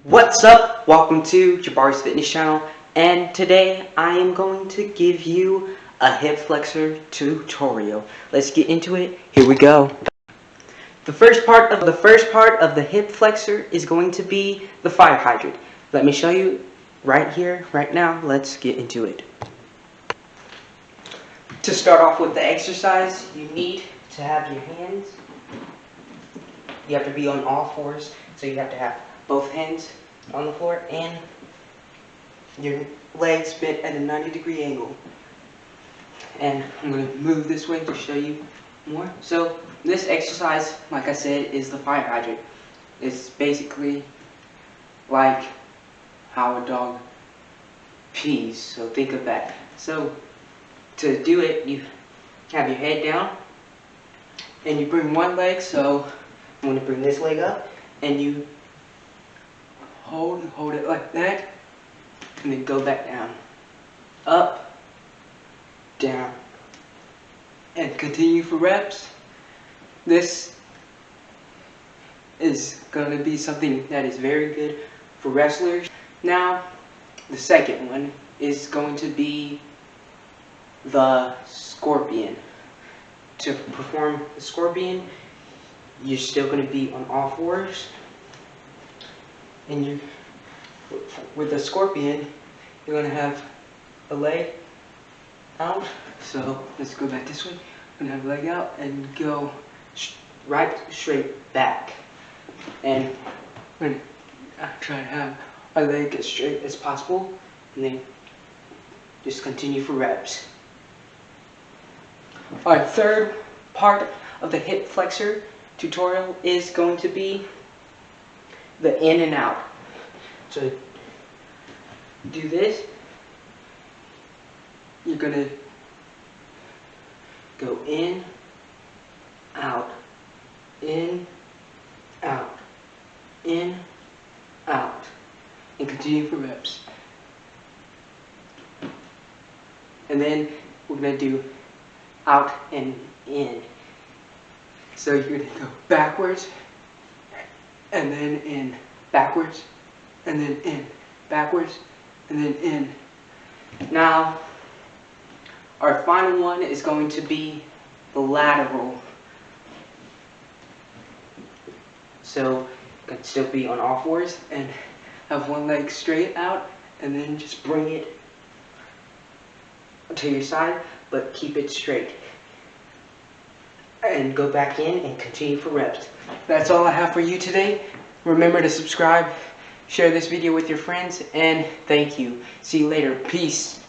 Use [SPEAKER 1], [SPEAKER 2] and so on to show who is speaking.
[SPEAKER 1] What's up? Welcome to Jabari's Fitness channel, and today I am going to give you a hip flexor tutorial. Let's get into it. Here we go. The first part of the hip flexor is going to be the fire hydrant. Let me show you right here, right now. Let's get into it. To start off with the exercise, you need to have your hands. You have to be on all fours, so you have to have both hands on the floor and your legs bent at a 90-degree angle. And I'm going to move this way to show you more. So this exercise, like I said, is the fire hydrant. It's basically like how a dog pees, so think of that. So to do it, you have your head down and you bring one leg, so I'm going to bring this leg up and you hold it like that, and then go back down, up, down, and continue for reps. This is going to be something that is very good for wrestlers. Now, the second one is going to be the scorpion. To perform the scorpion, you're still going to be on all fours. And with the scorpion, you're going to have a leg out. So let's go back this way. I'm going to have a leg out and go right straight back. And I'm going to try to have a leg as straight as possible. And then just continue for reps. Our third part of the hip flexor tutorial is going to be the in and out. So do this. You're gonna go in, out, in, out, in, out, and continue for reps. And then we're gonna do out and in. So you're gonna go backwards, and then in, backwards, and then in, backwards, and then in. Now, our final one is going to be the lateral. So you can still be on all fours and have one leg straight out, and then just bring it to your side, but keep it straight. And go back in and continue for reps. That's all I have for you today. Remember to subscribe, share this video with your friends, and thank you. See you later. Peace.